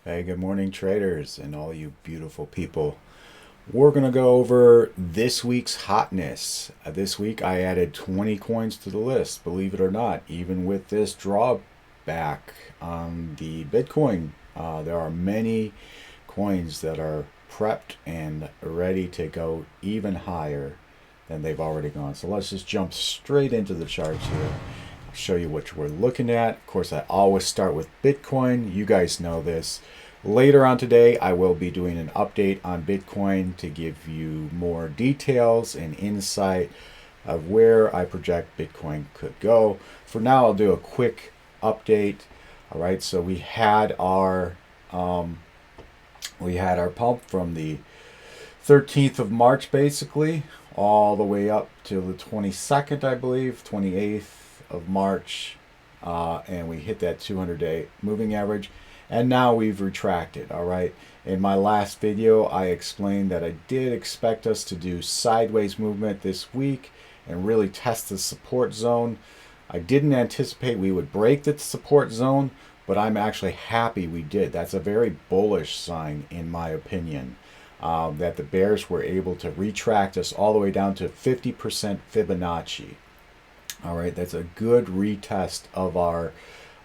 Hey, good morning, traders, and all you beautiful people. We're going to go over this week's hotness. This week I added 20 coins to the list, believe it or not, even with this drawback on the Bitcoin. There are many coins that are prepped and ready to go even higher than they've already gone. So let's just jump straight into the charts here. I'll show you what we're looking at. Of course, I always start with Bitcoin. You guys know this. Later on today, I will be doing an update on Bitcoin to give you more details and insight of where I project Bitcoin could go. For now, I'll do a quick update. All right, so we had our pump from the 13th of March, basically, all the way up to the 22nd, I believe, 28th of March, and we hit that 200-day moving average. And now we've retracted. All right, in my last video I explained that I did expect us to do sideways movement this week and really test the support zone. I didn't anticipate we would break the support zone, but I'm actually happy we did. That's a very bullish sign, in my opinion, that the bears were able to retract us all the way down to 50% Fibonacci. All right, that's a good retest of our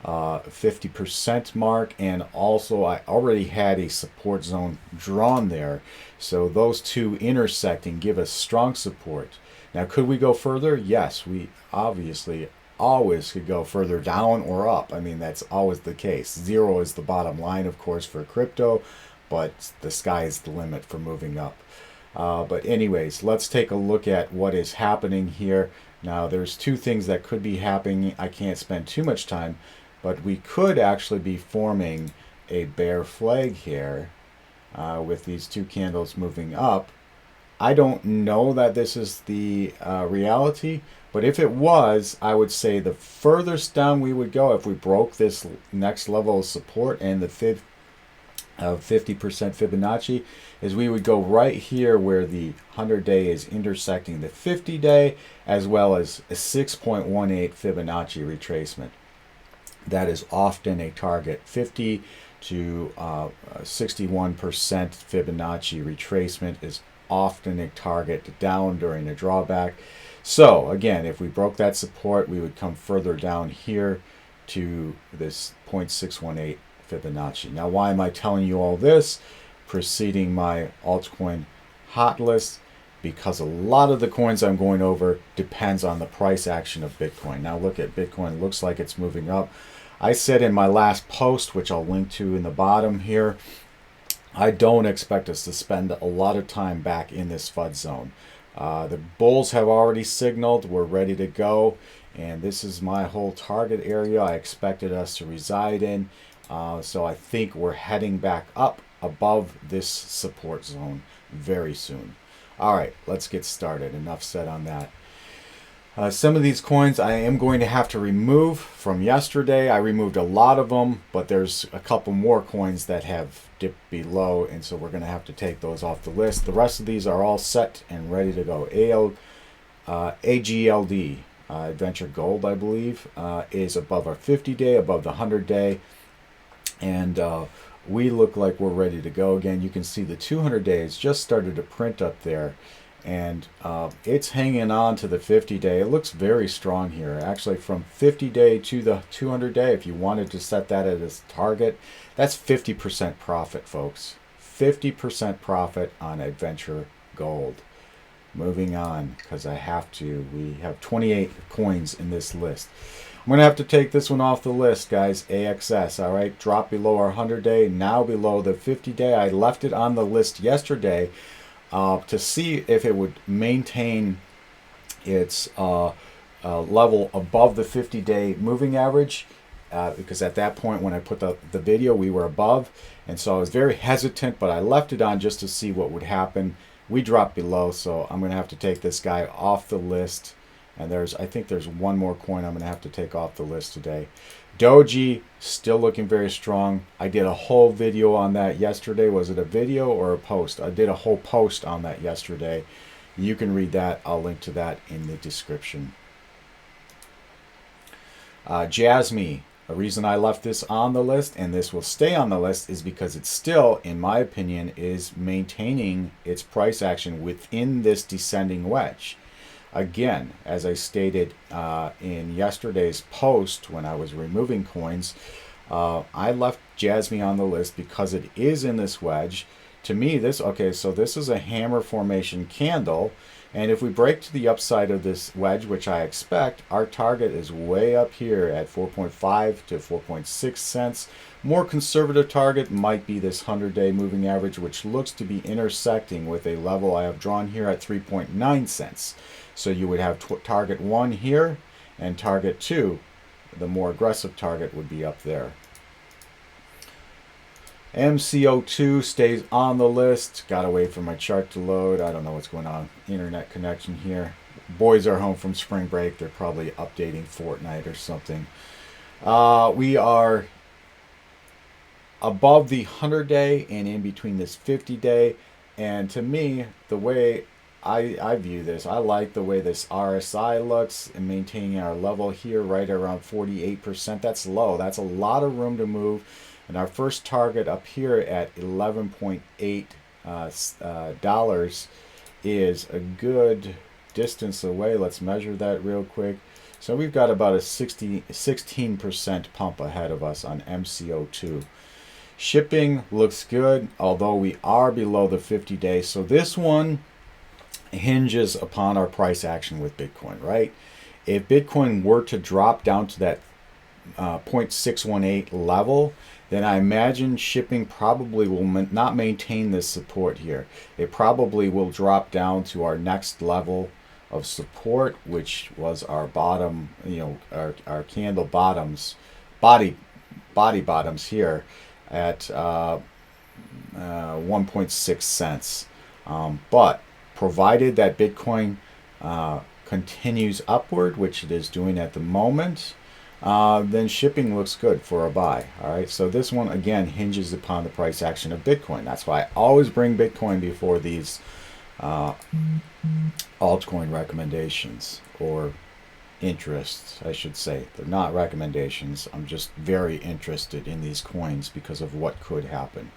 50% mark, and also I already had a support zone drawn there, so those two intersecting give us strong support. Now, could we go further? Yes, we obviously always could go further down or up. I mean, that's always the case. Zero is the bottom line, of course, for crypto, but the sky is the limit for moving up. But anyways, let's take a look at what is happening here. Now, there's two things that could be happening. I can't spend too much time, but we could actually be forming a bear flag here with these two candles moving up. I don't know that this is the reality, but if it was, I would say the furthest down we would go if we broke this next level of support and the 50% Fibonacci is we would go right here where the 100-day is intersecting the 50-day, as well as a 6.18 Fibonacci retracement. That is often a target. 50 to 61% Fibonacci retracement is often a target down during a drawback. So again, if we broke that support, we would come further down here to this 0.618 Fibonacci. Now, why am I telling you all this preceding my altcoin hot list? Because a lot of the coins I'm going over depends on the price action of Bitcoin. Now look at Bitcoin, looks like it's moving up. I said in my last post, which I'll link to in the bottom here, I don't expect us to spend a lot of time back in this FUD zone. The bulls have already signaled we're ready to go, and this is my whole target area I expected us to reside in. So I think we're heading back up above this support zone very soon. All right, let's get started. Enough said on that. Some of these coins I am going to have to remove from yesterday. I removed a lot of them, but there's a couple more coins that have dipped below, and so we're going to have to take those off the list. The rest of these are all set and ready to go. AGLD, Adventure Gold, I believe, is above our 50-day, above the 100-day, and we look like we're ready to go. Again, you can see the 200 days just started to print up there, and it's hanging on to the 50-day. It looks very strong here. Actually, from 50-day to the 200-day, if you wanted to set that as a target, that's 50% profit, folks. 50% profit on Adventure Gold. Moving on, because I have to. We have 28 coins in this list. I'm going to have to take this one off the list, guys. AXS, all right? Drop below our 100-day, now below the 50-day. I left it on the list yesterday to see if it would maintain its level above the 50-day moving average, because at that point when I put the video, we were above, and so I was very hesitant, but I left it on just to see what would happen. We dropped below, so I'm going to have to take this guy off the list. And I think there's one more coin I'm going to have to take off the list today. Doji, still looking very strong. I did a whole video on that yesterday. Was it a video or a post? I did a whole post on that yesterday. You can read that. I'll link to that in the description. Jasmy, The reason I left this on the list, and this will stay on the list, is because it still, in my opinion, is maintaining its price action within this descending wedge. Again, as I stated in yesterday's post when I was removing coins, I left Jasmine on the list because it is in this wedge. To me, so this is a hammer formation candle, and if we break to the upside of this wedge, which I expect, our target is way up here at 4.5 to 4.6 cents. More conservative target might be this 100-day moving average, which looks to be intersecting with a level I have drawn here at 3.9 cents. So you would have target 1 here, and target 2, the more aggressive target, would be up there. MCO2 stays on the list. Gotta wait for my chart to load. I don't know what's going on. Internet connection here. Boys are home from spring break. They're probably updating Fortnite or something. We are above the 100-day and in between this 50-day. And to me, the way I view this, I like the way this RSI looks and maintaining our level here right around 48%. That's low. That's a lot of room to move. And our first target up here at $11.8 is a good distance away. Let's measure that real quick. So we've got about a 16% pump ahead of us on MCO2. Shipping looks good, although we are below the 50-day. So this one hinges upon our price action with Bitcoin, right? If Bitcoin were to drop down to that 0.618 level, then I imagine shipping probably will not maintain this support here. It probably will drop down to our next level of support, which was our bottom, our candle bottoms, body bottoms here at 1.6 cents. But provided that Bitcoin continues upward, which it is doing at the moment, then shipping looks good for a buy. All right, so this one again hinges upon the price action of Bitcoin. That's why I always bring Bitcoin before these altcoin recommendations, or interests, I should say. They're not recommendations. I'm just very interested in these coins because of what could happen.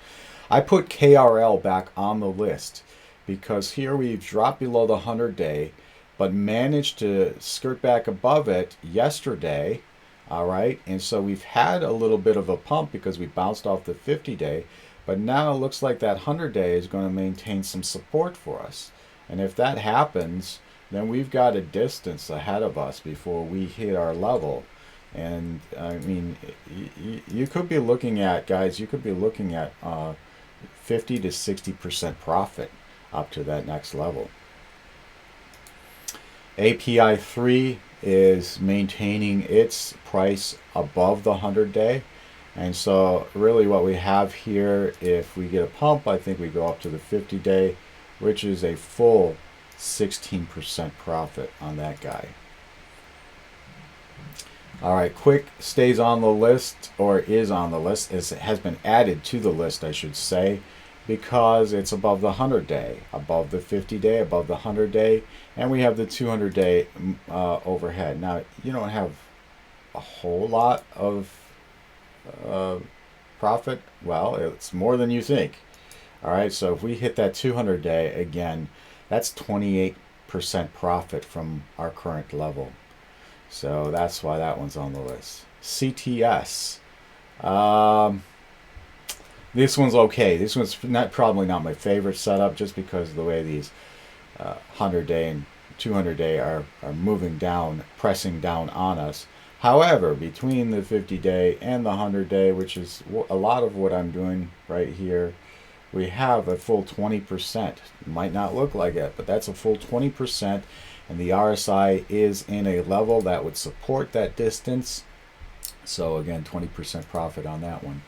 I put KRL back on the list because here we've dropped below the 100-day, but managed to skirt back above it yesterday. All right, and so we've had a little bit of a pump because we bounced off the 50-day, but now it looks like that 100-day is going to maintain some support for us. And if that happens, then we've got a distance ahead of us before we hit our level. And I mean, you could be looking at, guys, 50 to 60% profit up to that next level. API 3 is maintaining its price above the 100-day, and so really what we have here, if we get a pump, I think we go up to the 50-day, which is a full 16% profit on that guy. All right, Quick stays on the list, or is on the list, it has been added to the list, I should say, because it's above the 100-day, above the 50-day, above the 100-day, and we have the 200-day overhead. Now, you don't have a whole lot of profit. Well, it's more than you think. All right, so if we hit that 200-day again, that's 28% profit from our current level. So that's why that one's on the list. CTS. This one's okay. This one's probably not my favorite setup, just because of the way these 100-day and 200-day are moving down, pressing down on us. However, between the 50-day and the 100-day, which is a lot of what I'm doing right here, we have a full 20%. It might not look like it, but that's a full 20%, and the RSI is in a level that would support that distance. So again, 20% profit on that one.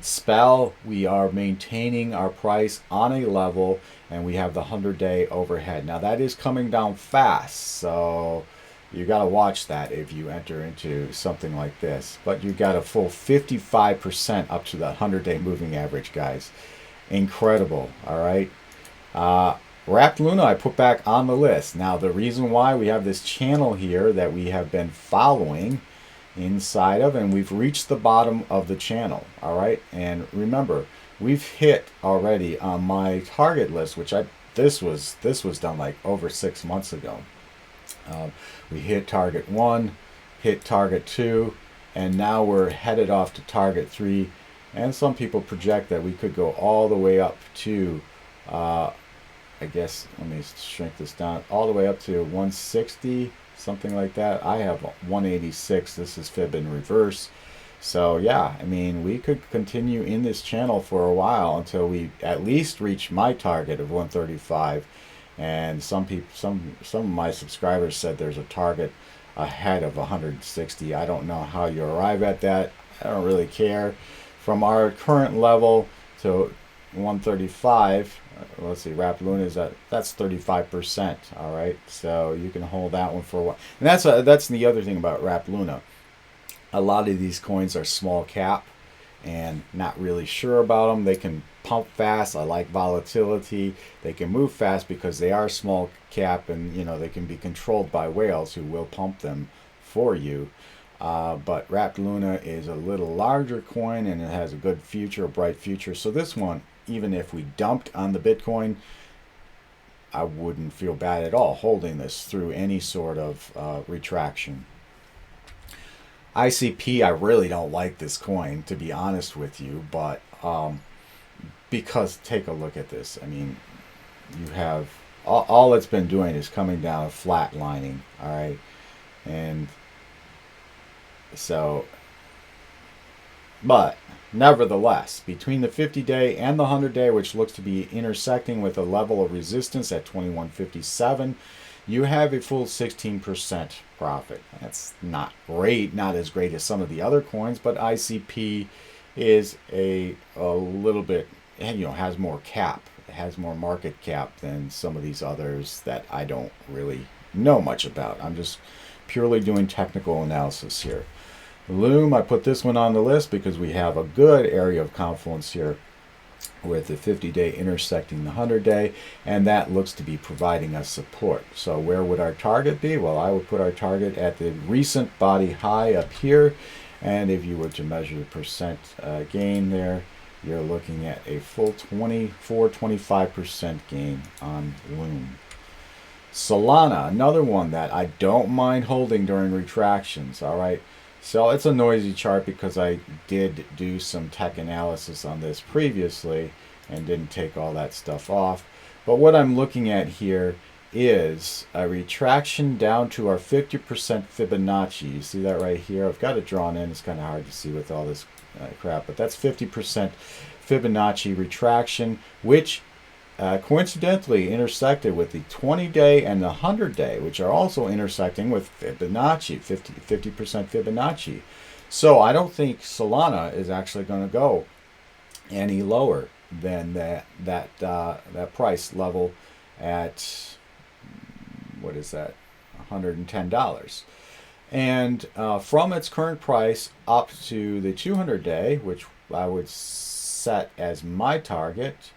Spell, we are maintaining our price on a level, and we have the 100-day overhead. Now that is coming down fast, so you got to watch that if you enter into something like this. But you got a full 55% up to the 100-day moving average, guys. Incredible. All right. Wrapped Luna I put back on the list. Now the reason why we have this channel here that we have been following inside of, and we've reached the bottom of the channel. All right, and remember, we've hit already on my target list, which this was done like over 6 months ago. We hit target 1, hit target 2, and now we're headed off to target 3. And some people project that we could go all the way up to, I guess, let me shrink this down, all the way up to 160, something like that. I have 186. This is fib in reverse. So yeah, I mean, we could continue in this channel for a while until we at least reach my target of 135. And some of my subscribers said there's a target ahead of 160. I don't know how you arrive at that. I don't really care. From our current level to 135, let's see, Wrapped Luna is that's 35%. All right, so you can hold that one for a while. And that's the other thing about Wrapped Luna. A lot of these coins are small cap and not really sure about them. They can pump fast. I like volatility. They can move fast because they are small cap, and you know, they can be controlled by whales who will pump them for you. But Wrapped Luna is a little larger coin, and it has a good future, a bright future. So this one, even if we dumped on the Bitcoin, I wouldn't feel bad at all holding this through any sort of retraction. ICP, I really don't like this coin, to be honest with you, but because take a look at this. I mean, you have all it's been doing is coming down, flat lining. All right, and so, but nevertheless, between the 50-day and the 100-day, which looks to be intersecting with a level of resistance at 2157, you have a full 16% profit. That's not great, not as great as some of the other coins, but ICP is a little bit, you know, has more cap. It has more market cap than some of these others that I don't really know much about. I'm just purely doing technical analysis here. Loom, I put this one on the list because we have a good area of confluence here with the 50-day intersecting the 100-day, and that looks to be providing us support. So where would our target be? Well, I would put our target at the recent body high up here, and if you were to measure the percent gain there, you're looking at a full 24-25% gain on Loom. Solana, another one that I don't mind holding during retractions. All right, so it's a noisy chart because I did do some tech analysis on this previously and didn't take all that stuff off. But what I'm looking at here is a retraction down to our 50% Fibonacci. You see that right here? I've got it drawn in. It's kind of hard to see with all this crap, but that's 50% Fibonacci retraction, which coincidentally intersected with the 20-day and the 100-day, which are also intersecting with Fibonacci, 50% Fibonacci. So I don't think Solana is actually going to go any lower than that price level at, what is that, $110. And from its current price up to the 200-day, which I would set as my target,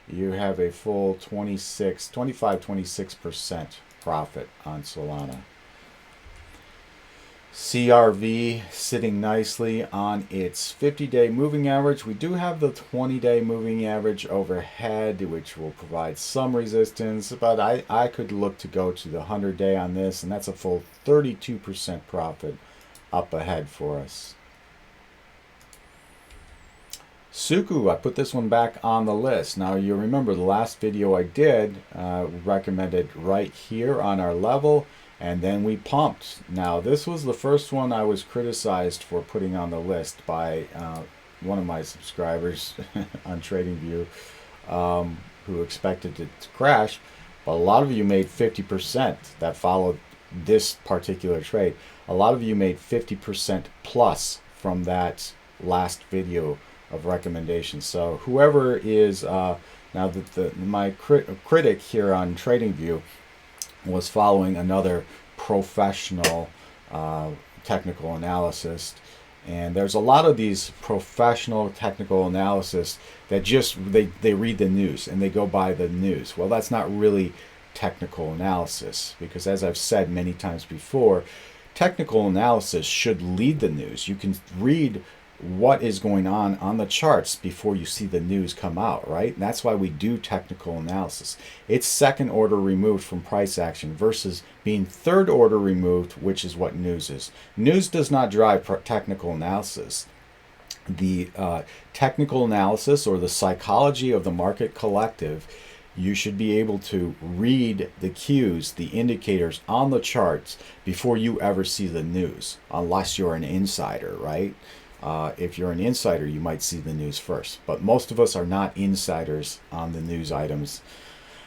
you have a full 26% profit on Solana. CRV sitting nicely on its 50-day moving average. We do have the 20-day moving average overhead, which will provide some resistance, but I could look to go to the 100-day on this, and that's a full 32% profit up ahead for us. Suku, I put this one back on the list. Now you remember the last video I did recommended right here on our level, and then we pumped. Now this was the first one I was criticized for putting on the list by one of my subscribers on TradingView who expected it to crash, but a lot of you made 50% that followed this particular trade. A lot of you made 50% plus from that last video of recommendations. So whoever is now my critic here on TradingView was following another professional technical analyst, and there's a lot of these professional technical analysis that just they read the news and they go by the news. Well, that's not really technical analysis, because as I've said many times before, technical analysis should lead the news. You can read what is going on the charts before you see the news come out, right? And that's why we do technical analysis. It's second order removed from price action versus being third order removed, which is what news is. News does not drive technical analysis. The technical analysis, or the psychology of the market collective, you should be able to read the cues, the indicators on the charts before you ever see the news, unless you're an insider, right? If you're an insider, you might see the news first, but most of us are not insiders on the news items.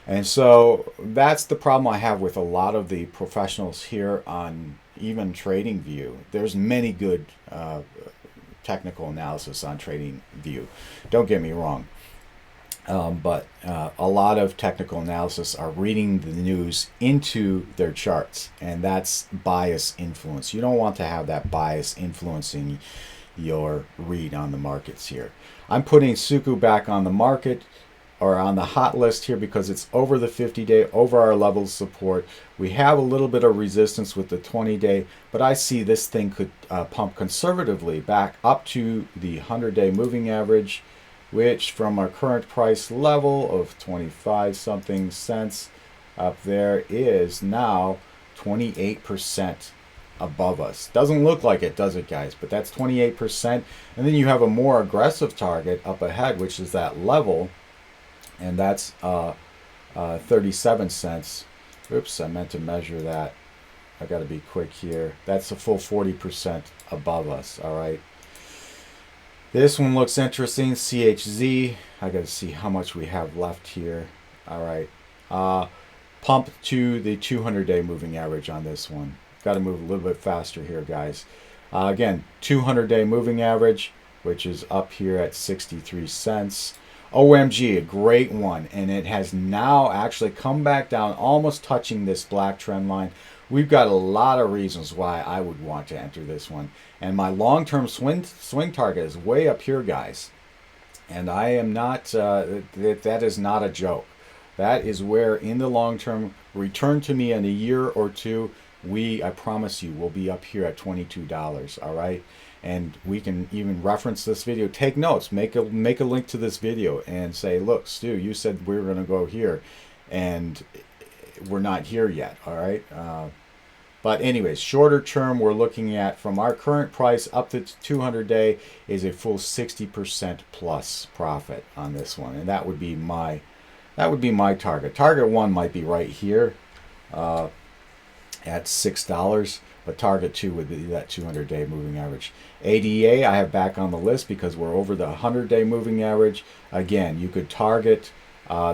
And so that's the problem I have with a lot of the professionals here on even TradingView. There's many good technical analysis on TradingView. Don't get me wrong. But a lot of technical analysis are reading the news into their charts, and that's bias influence. You don't want to have that bias influencing your read on the markets here. I'm putting Suku back on the market, or on the hot list here, because it's over the 50-day, over our level of support. We have a little bit of resistance with the 20-day, but I see this thing could pump conservatively back up to the 100-day moving average, which from our current price level of 25 something cents up there is now 28% above us. Doesn't look like it, does it, guys? But that's 28%. And then you have a more aggressive target up ahead, which is that level, and that's 37 cents. Oops, I meant to measure that. I got to be quick here. That's a full 40% above us. All right. This one looks interesting. CHZ. I got to see how much we have left here. All right. Pump to the 200-day moving average on this one. Got to move a little bit faster here, guys. Again, 200-day moving average, which is up here at 63 cents. OMG, a great one, and it has now actually come back down, almost touching this black trend line. We've got a lot of reasons why I would want to enter this one, and my long-term swing target is way up here, guys. And I am not. That is not a joke. That is where, in the long term, return to me in a year or two. I promise you, will be up here at $22. All right. And we can even reference this video. Take notes. Make a link to this video and say, look, Stu, you said we were going to go here, and we're not here yet. All right. But anyways, shorter term, we're looking at from our current price up to 200-day is a full 60% plus profit on this one, and that would be my target. Target one might be right here at $6. But target 2 would be that 200-day moving average. ADA I have back on the list because we're over the 100-day moving average. Again, you could target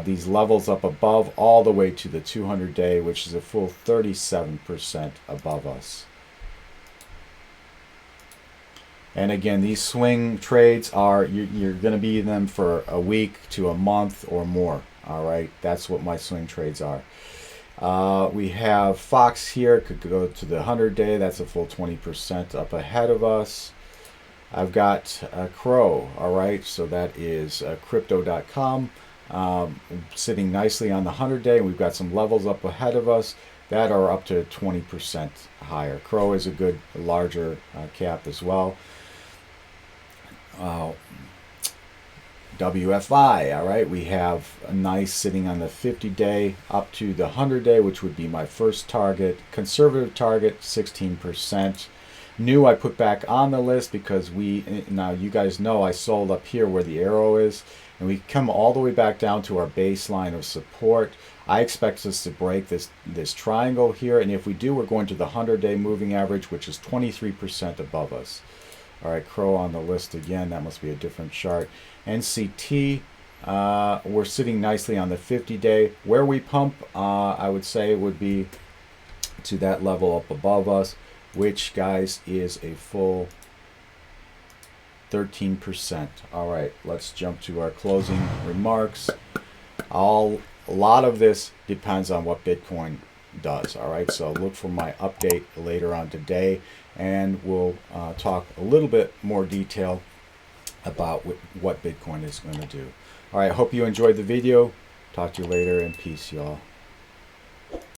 these levels up above all the way to the 200-day, which is a full 37% above us. And again, these swing trades are, you're going to be in them for a week to a month or more. All right, that's what my swing trades are. We have Fox here, could go to the 100-day. That's a full 20% up ahead of us. I've got Crow, all right, so that is crypto.com, sitting nicely on the 100-day. We've got some levels up ahead of us that are up to 20% higher. Crow is a good, larger cap as well. WFI, all right, we have a nice sitting on the 50-day up to the 100-day, which would be my first target. Conservative target, 16%. New I put back on the list because now you guys know I sold up here where the arrow is, and we come all the way back down to our baseline of support. I expect us to break this triangle here, and if we do, we're going to the 100-day moving average, which is 23% above us. All right, Crow on the list again. That must be a different chart. NCT, we're sitting nicely on the 50-day. Where we pump, I would say, would be to that level up above us, which, guys, is a full 13%. All right, let's jump to our closing remarks. A lot of this depends on what Bitcoin does. All right, so look for my update later on today, and we'll talk a little bit more detail about what Bitcoin is going to do. All right, I hope you enjoyed the video. Talk to you later, and peace, y'all.